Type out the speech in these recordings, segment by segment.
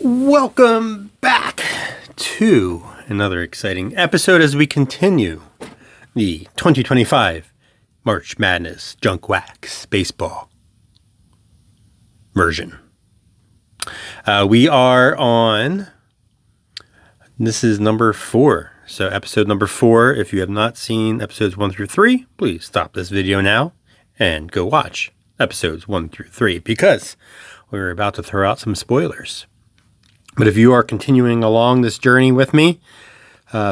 Welcome back to another exciting episode as we continue the 2025 March Madness Junk Wax Baseball version. We are on, this is number 4. So episode number 4, if you have not seen episodes 1 through 3, please stop this video now and go watch episodes 1 through 3 because we're about to throw out some spoilers. But if you are continuing along this journey with me,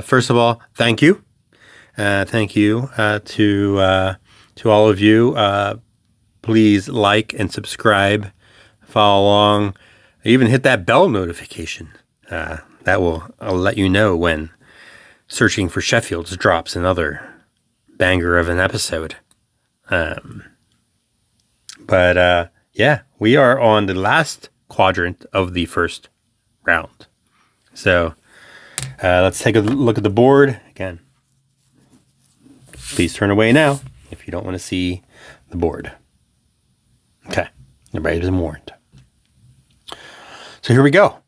first of all, thank you. Thank you to all of you. Please like and subscribe, follow along, even hit that bell notification. That will let you know when Searching for Sheffield's drops another banger of an episode. But yeah, we are on the last quadrant of the first round. So let's take a look at the board again. Please turn away now if you don't want to see the board. Okay, everybody's been warned. So here we go.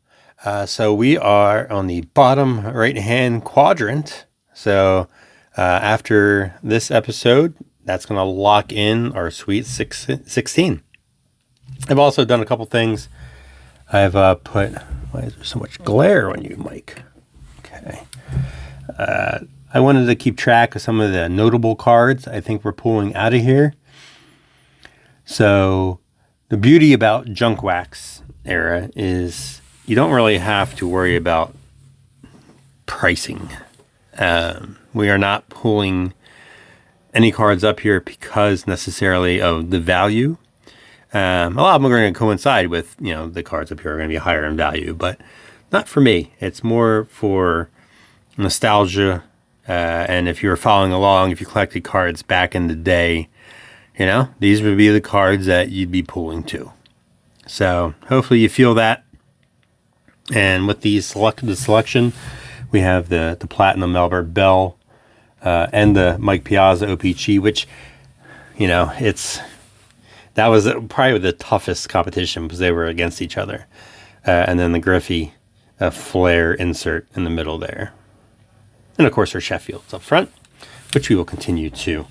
So we are on the bottom right-hand quadrant. So after this episode, that's going to lock in our Sweet 16. I've also done a couple things. I've put... Why is there so much glare on you, Mike? Okay. I wanted to keep track of some of the notable cards I think we're pulling out of here. So the beauty about Junk Wax era is you don't really have to worry about pricing. We are not pulling any cards up here because necessarily of the value. A lot of them are going to coincide with, the cards up here are going to be higher in value, but not for me. It's more for nostalgia. And if you're following along, if you collected cards back in the day, these would be the cards that you'd be pulling to. So hopefully you feel that. And with the selection, we have the Platinum Albert Bell and the Mike Piazza OPC, which, that was probably the toughest competition because they were against each other. And then the Griffey Flair insert in the middle there. And of course our Sheffields up front, which we will continue to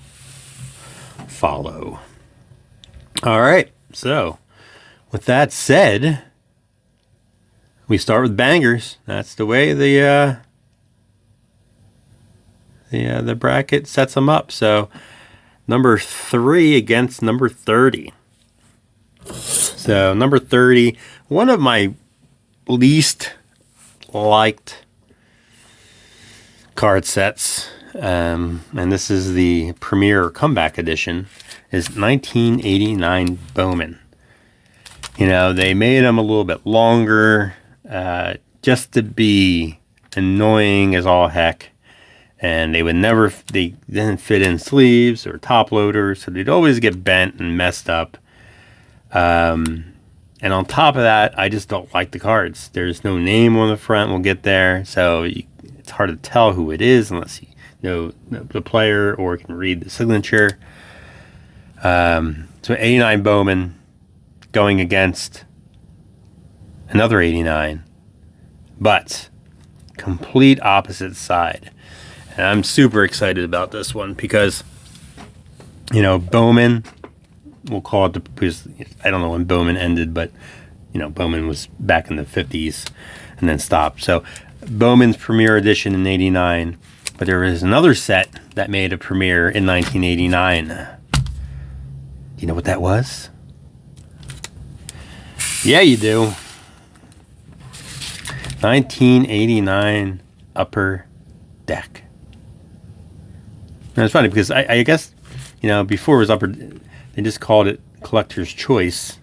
follow. All right. So with that said, we start with bangers. That's the way the bracket sets them up. So number 3 against number 30. So number 30, one of my least liked card sets, and this is the Premier Comeback Edition, is 1989 Bowman. They made them a little bit longer, just to be annoying as all heck. And they didn't fit in sleeves or top loaders, so they'd always get bent and messed up. And on top of that, I just don't like the cards. There's no name on the front. We'll get there. So it's hard to tell who it is unless you know the player or can read the signature. So 89 Bowman going against another 89, but complete opposite side. And I'm super excited about this one because, Bowman, we'll call it because I don't know when Bowman ended, but, Bowman was back in the 50s and then stopped. So Bowman's Premier Edition in 89, but there is another set that made a premiere in 1989. Do you know what that was? Yeah, you do. 1989 Upper Deck. And it's funny because I guess, before it was Upper, they just called it Collector's Choice.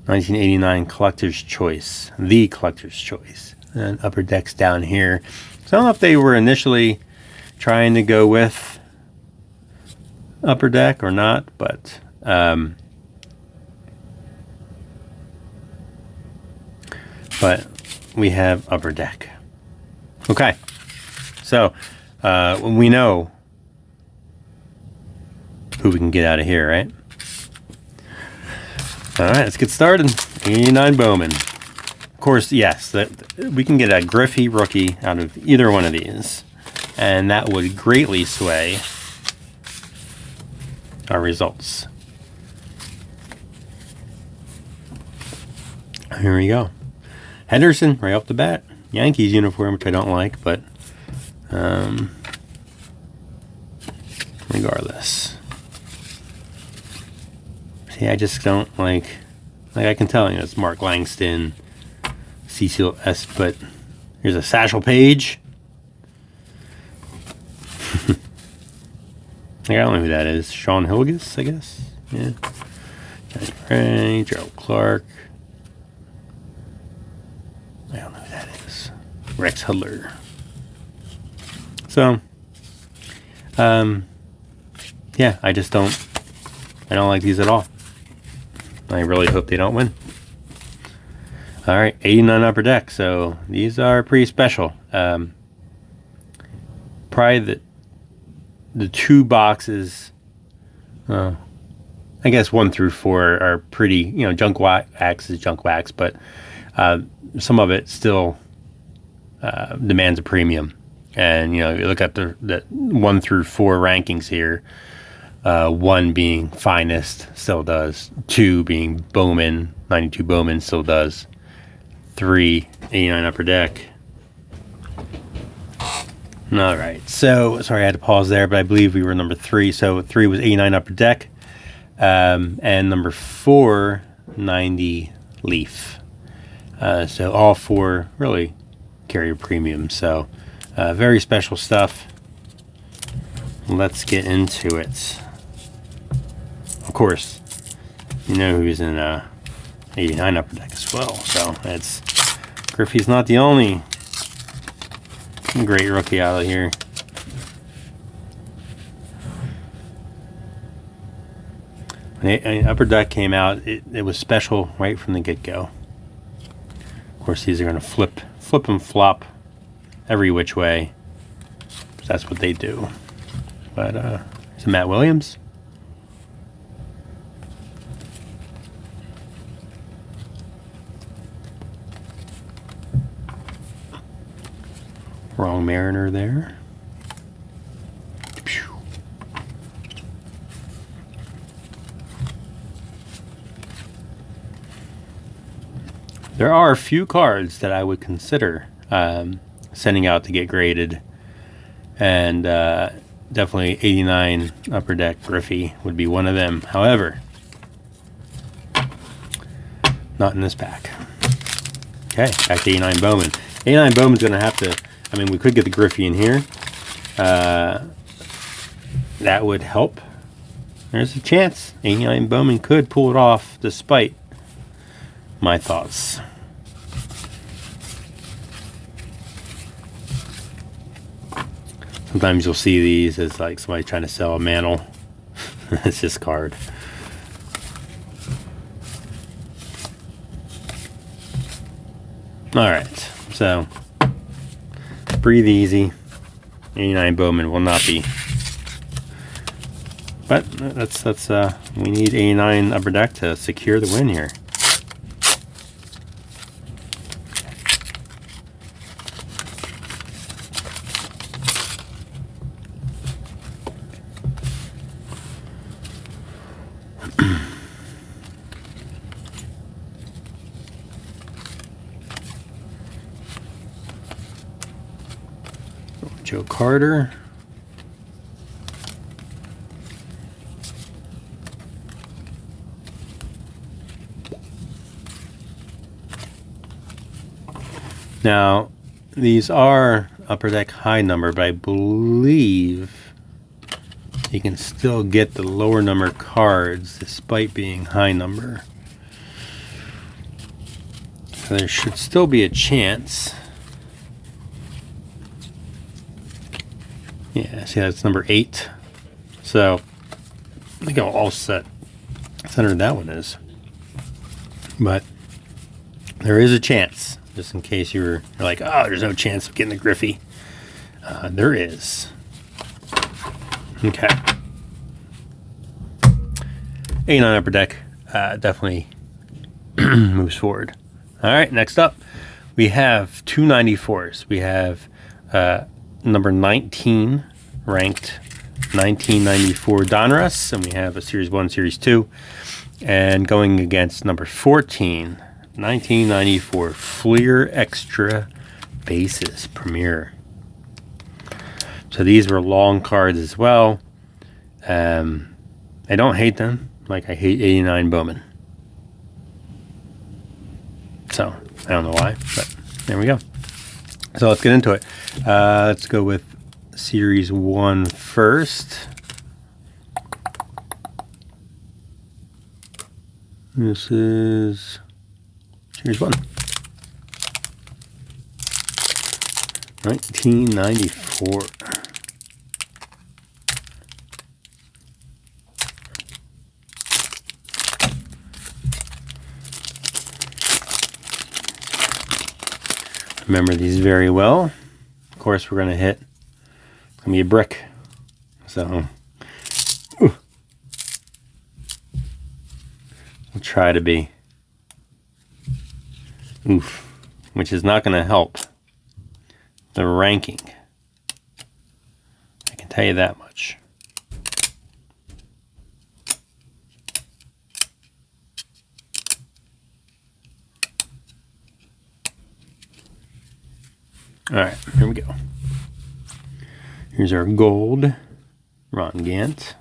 1989 Collector's Choice. The Collector's Choice. And Upper Deck's down here. So I don't know if they were initially trying to go with Upper Deck or not, but we have Upper Deck. Okay. So we know who we can get out of here, right? All right, let's get started. 89 Bowman. Of course, yes, we can get a Griffey rookie out of either one of these, and that would greatly sway our results. Here we go. Henderson, right off the bat. Yankees uniform, which I don't like, but regardless. See, I just don't like I can tell, it's Mark Langston, Cecil S., but here's a Satchel Paige. I don't know who that is. Sean Hilgis, I guess. Yeah. Johnny Ray, Gerald Clark. I don't know who that is. Rex Hudler. So, yeah, I don't like these at all. I really hope they don't win. All right, 89 Upper Deck. So these are pretty special. Probably the two boxes, I guess 1 through 4 are pretty, junk wax is junk wax, but some of it still demands a premium. And, you look at the 1 through 4 rankings here. 1 being finest, still does. 2 being Bowman, 92 Bowman, still does. 3, 89 Upper Deck. All right, so sorry I had to pause there, but I believe we were number 3. So 3 was 89 Upper Deck, and number 4, 90 Leaf. So all 4 really carry a premium. So very special stuff. Let's get into it. Of course, who's in 89 Upper Deck as well. So Griffey's not the only great rookie out of here. When Upper Deck came out, it was special right from the get-go. Of course, these are going to flip and flop every which way. That's what they do. But is it Matt Williams? Wrong Mariner there. Pew. There are a few cards that I would consider sending out to get graded, and definitely 89 Upper Deck Griffey would be one of them. However, not in this pack. Okay, back to 89 Bowman. 89 Bowman's going to have to, we could get the Griffey in here. That would help. There's a chance 89 Bowman could pull it off despite my thoughts. Sometimes you'll see these as like somebody trying to sell a mantle. It's this card. All right, so breathe easy. 89 Bowman will not be, but that's we need 89 Upper Deck to secure the win here. Joe Carter. Now, these are Upper Deck high number, but I believe you can still get the lower number cards despite being high number. So there should still be a chance. Yeah, see that's number 8. So look how all centered that one is. But there is a chance, just in case you're like, oh, there's no chance of getting the Griffey. There is. Okay. 89 Upper Deck definitely moves forward. All right, next up, we have 294s. We have number 19 ranked 1994 Donruss, and we have a Series 1, Series 2, and going against number 14, 1994 Fleer Extra Bases Premier. So these were long cards as well. I don't hate them like I hate 89 Bowman. So I don't know why, but there we go. So let's get into it. Let's go with Series 1 first. This is Series 1. 1994. Remember these very well. Of course, we're going to hit. It's going to be a brick. So, we'll try to be. Oof. Which is not going to help the ranking. I can tell you that much. All right, here we go. Here's our gold Ron Gant.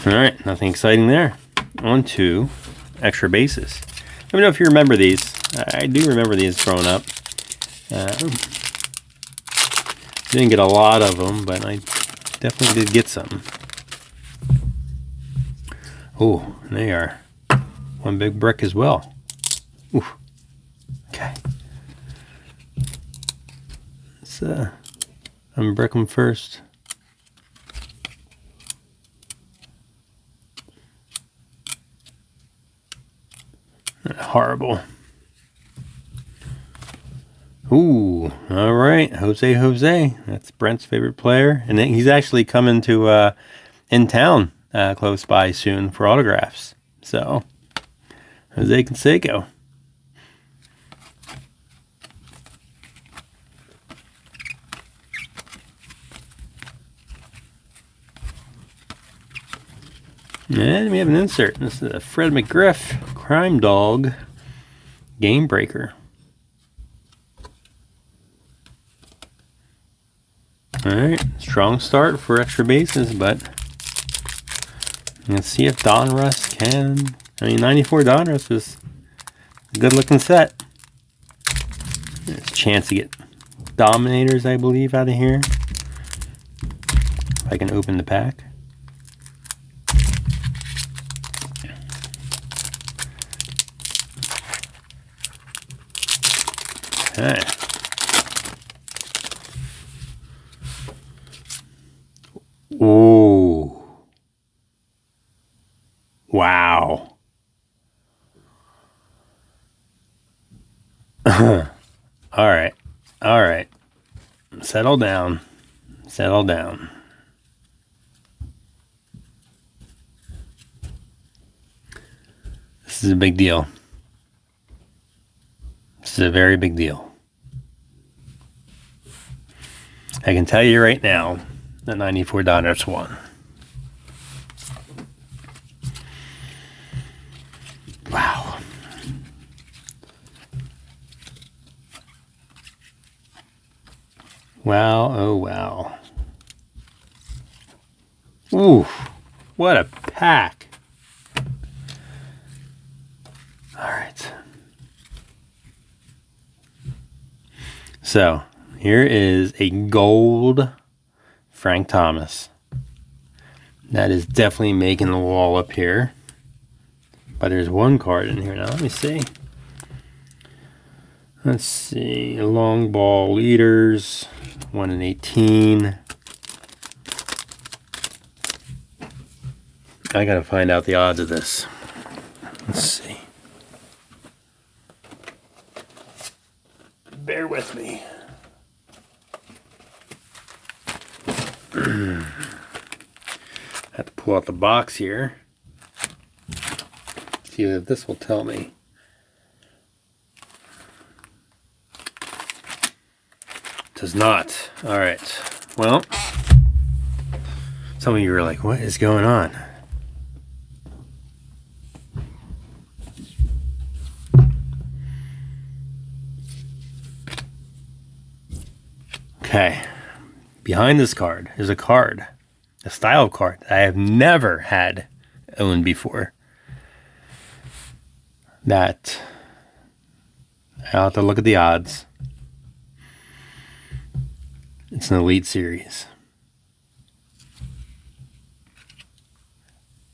All right, nothing exciting there. On to extra bases. Let me know if you remember these. I do remember these growing up. Didn't get a lot of them, but I definitely did get some. Oh, they are one big brick as well. Ooh. Okay. Let's unbrick them first. Horrible. Ooh, all right, Jose. That's Brent's favorite player, and he's actually coming to in town close by soon for autographs. So, Jose Canseco. And we have an insert. This is a Fred McGriff Crime Dog Game Breaker. All right, strong start for extra bases, but let's see if Donruss can. I mean, 94 Donruss is a good-looking set. There's a chance to get Dominators, I believe, out of here. If I can open the pack. Okay. Ooh. Wow. All right. All right. Settle down. Settle down. This is a big deal. This is a very big deal. I can tell you right now, the 94 Donruss won. Wow. Wow, oh wow. Ooh, what a pack. All right. So, here is a gold Frank Thomas. That is definitely making the wall up here. But there's one card in here now. Let me see. Let's see. Long ball leaders. 1 in 18. I gotta find out the odds of this. Let's see. Bear with me. Have to pull out the box here. See if this will tell me. Does not. All right. Well, some of you are like, what is going on? Okay. Behind this card is a card, a style of card that I have never had owned before. That I'll have to look at the odds. It's an Elite Series.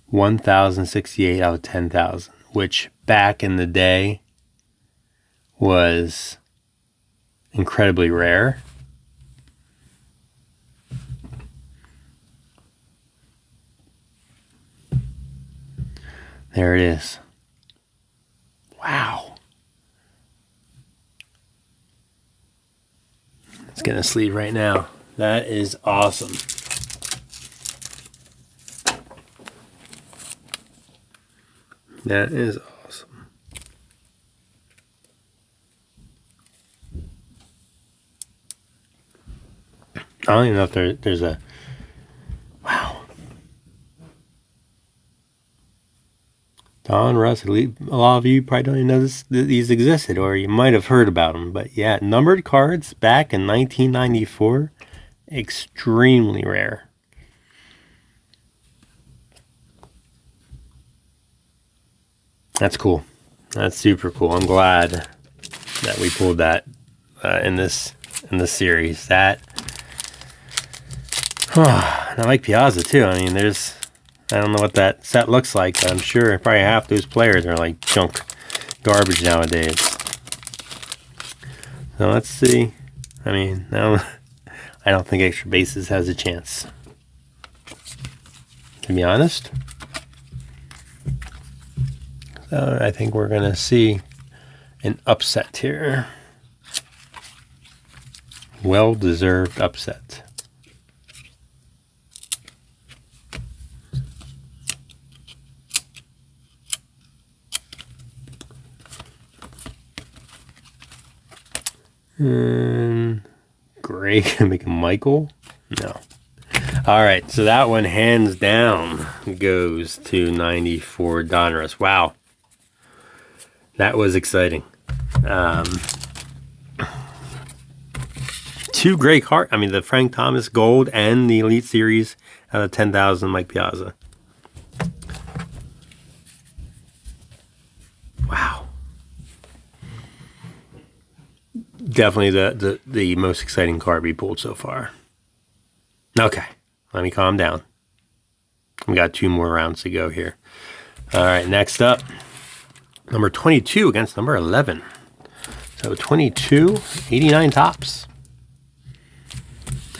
1,068 out of 10,000, which back in the day was incredibly rare. There it is. Wow. Let's get a sleeve right now. That is awesome. That is awesome. I don't even know if there's a... Wow. Don, Russ, a lot of you probably don't even know these existed, or you might have heard about them. But yeah, numbered cards back in 1994, extremely rare. That's cool. That's super cool. I'm glad that we pulled that in this series. That I like Piazza too. I mean, I don't know what that set looks like, but I'm sure probably half those players are like junk garbage nowadays. So let's see. I mean, no, I don't think Extra Bases has a chance, to be honest. So I think we're going to see an upset here. Well-deserved upset. Gray can make a Michael? No. All right, so that one hands down goes to 94 Donruss. Wow. That was exciting. Two great cards. I mean, the Frank Thomas Gold and the Elite Series out of 10,000 Mike Piazza. Wow. Definitely the most exciting card we pulled so far. Okay, let me calm down. We got 2 more rounds to go here. All right, next up, number 22 against number 11. So 22, 89 tops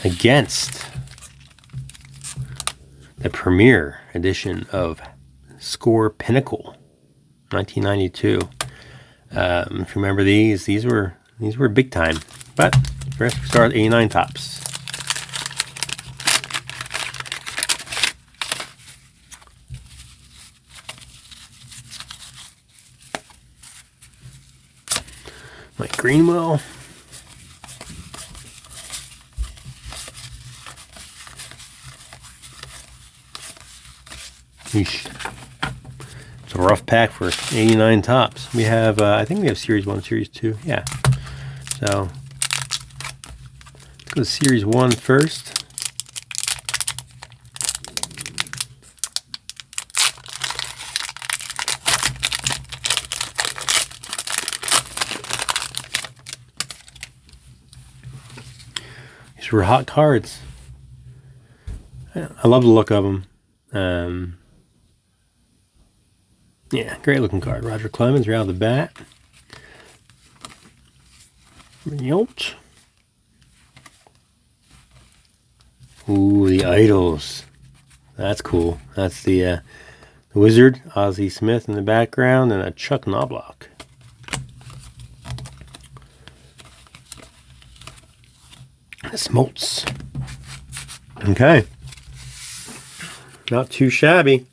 against the premier edition of Score Pinnacle, 1992. If you remember these were big time. But first we start at 89 tops. Mike Greenwell. Yeesh. It's a rough pack for 89 tops. We have, I think we have Series 1, Series 2. Yeah. So, let's go to Series 1 first. These were hot cards. I love the look of them. Yeah, great looking card. Roger Clemens right out of the bat. Yolt. Ooh, the Idols. That's cool. That's the Wizard, Ozzie Smith in the background, and a Chuck Knobloch. Smoltz. Okay. Not too shabby.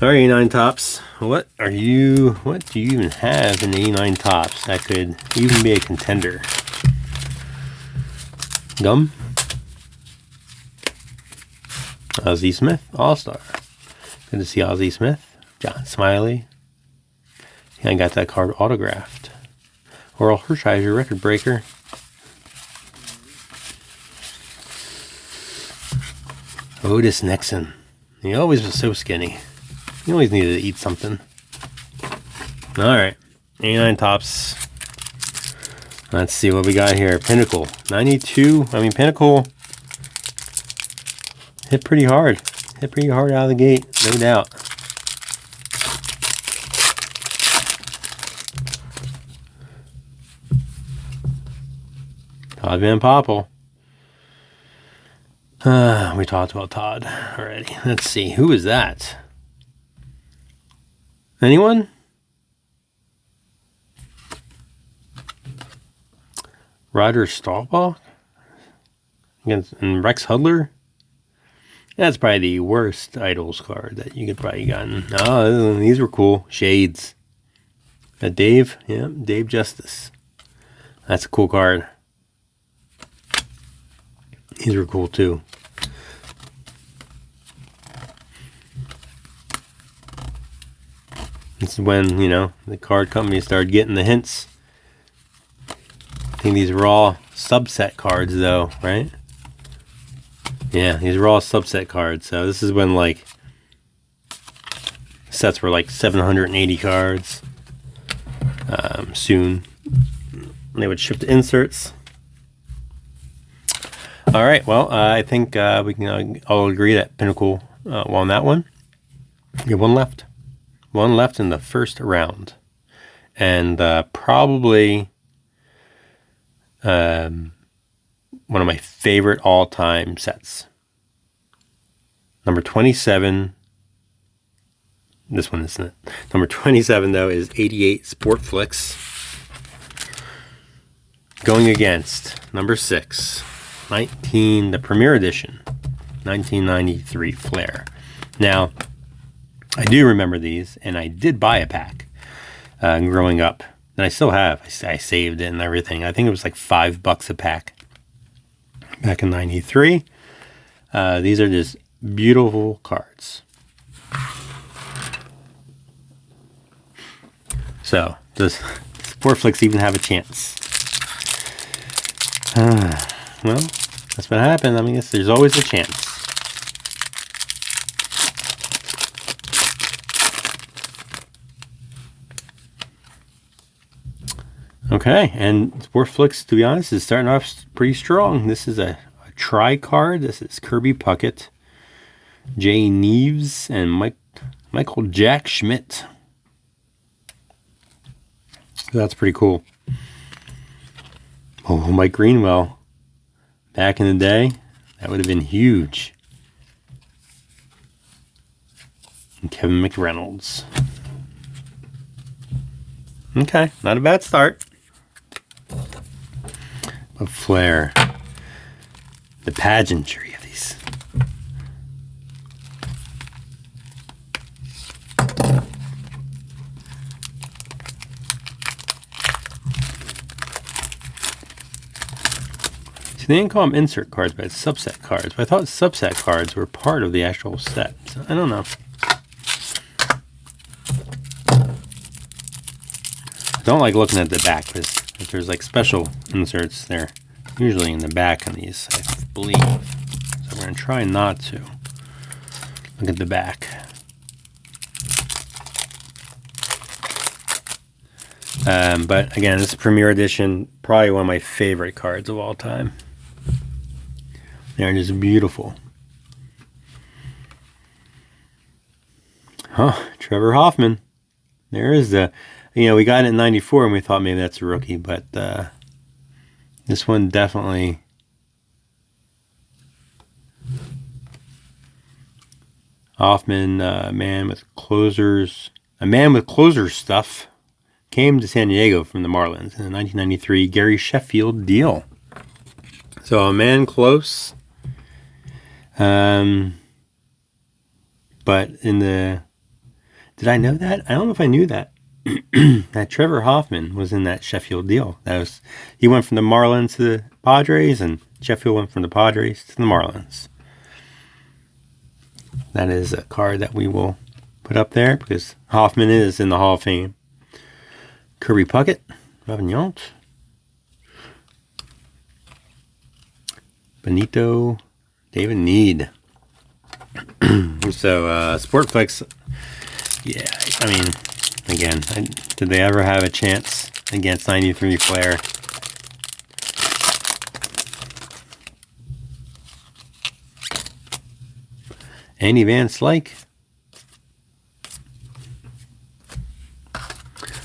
All right, 89 Topps. What do you even have in 89 Topps that could even be a contender? Gum? Ozzie Smith, All-Star. Good to see Ozzie Smith. John Smiley. I got that card autographed. Oral Hershiser, record breaker. Otis Nixon. He always was so skinny. He always needed to eat something. Alright. 89 Topps. Let's see what we got here. Pinnacle. 92. I mean, Pinnacle hit pretty hard. Hit pretty hard out of the gate. No doubt. Todd Van Poppel. We talked about Todd already. Let's see. Who is that? Anyone? Roger Staubach? And Rex Hudler? That's probably the worst Idols card that you could probably gotten. Oh, these were cool. Shades. Dave? Yeah, Dave Justice. That's a cool card. These were cool too. This is when, the card company started getting the hints. I think these were all subset cards though, right? Yeah, these were all subset cards. So this is when sets were 780 cards. Soon they would ship the inserts. All right, well, I think we can all agree that Pinnacle won that one. You have one left. One left in the first round. And probably one of my favorite all-time sets. Number 27. This one isn't it. Number 27, though, is 88 Sportflics. Going against number 6. The Premier Edition, 1993 Flair. Now, I do remember these, and I did buy a pack growing up, and I still have. I saved it and everything. I think it was $5 a pack back in '93. These are just beautiful cards. So, does Sportflics even have a chance? Well, that's what happened. I mean, there's always a chance. Okay, and Sportflics, to be honest, is starting off pretty strong. This is a tri-card. This is Kirby Puckett, Jay Neves, and Michael Jack Schmidt. So that's pretty cool. Oh, Mike Greenwell. Back in the day, that would have been huge. And Kevin McReynolds. Okay, not a bad start. But Flair. The pageantry of these. See, they didn't call them insert cards, but it's subset cards. But I thought subset cards were part of the actual set. So I don't know. I don't like looking at the back because if there's special inserts, they're usually in the back on these, I believe. So we're going to try not to look at the back. But again, this is Premier Edition, probably one of my favorite cards of all time. They're just beautiful. Trevor Hoffman. There is the, we got it in '94 and we thought maybe that's a rookie, but this one definitely. Hoffman, a man with closers stuff, came to San Diego from the Marlins in the 1993 Gary Sheffield deal. So a man close. But did I know that? I don't know if I knew that. That Trevor Hoffman was in that Sheffield deal. He went from the Marlins to the Padres, and Sheffield went from the Padres to the Marlins. That is a card that we will put up there because Hoffman is in the Hall of Fame. Kirby Puckett, Robin Yount, Benito, David Need. So, Sportflex, yeah, I mean, again, did they ever have a chance against 93 Flair? Andy Van Slyke.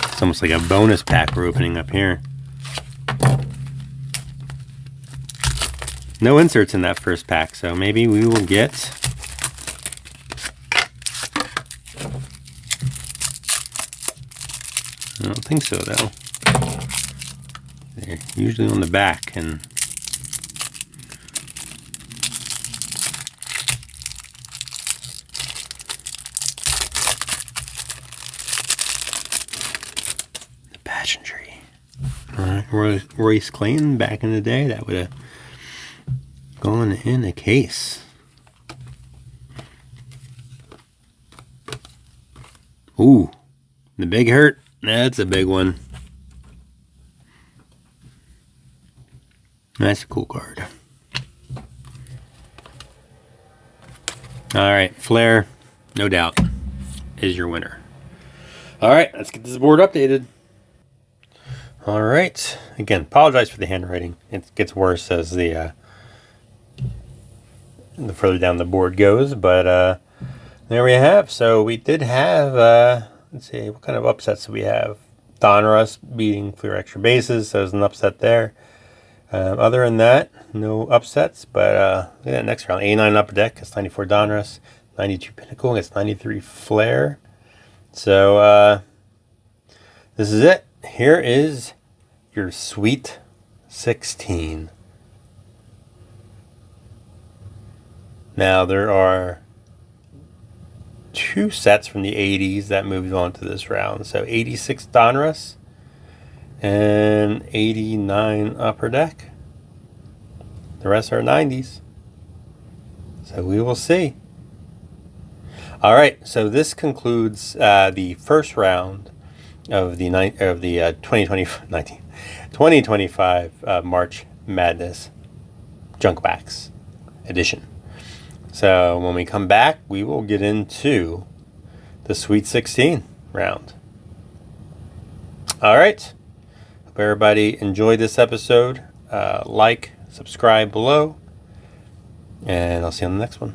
It's almost like a bonus pack we're opening up here. No inserts in that first pack, so maybe we will get... I don't think so, though. They're usually on the back, and the pageantry. Royce Clayton back in the day, that would have gone in a case. Ooh, the Big Hurt. That's a big one. That's a cool card. All right, Flair, no doubt, is your winner. All right, let's get this board updated. All right. Again, apologize for the handwriting. It gets worse as the further down the board goes, but there we have. So we did have... let's see, what kind of upsets do we have? Donruss beating Fleer Extra Bases, so there's an upset there. Other than that, no upsets, but yeah, next round, 89 Upper Deck against 94 Donruss, 92 Pinnacle against 93 Flair. So this is it. Here is your Sweet 16. Now there are 2 sets from the 80s that moved on to this round. So 86 Donruss and 89 Upper Deck. The rest are 90s. So we will see. All right, so this concludes the first round of the 2025 March Madness Junkwax edition. So when we come back, we will get into the Sweet 16 round. All right. Hope everybody enjoyed this episode. Like, subscribe below, and I'll see you on the next one.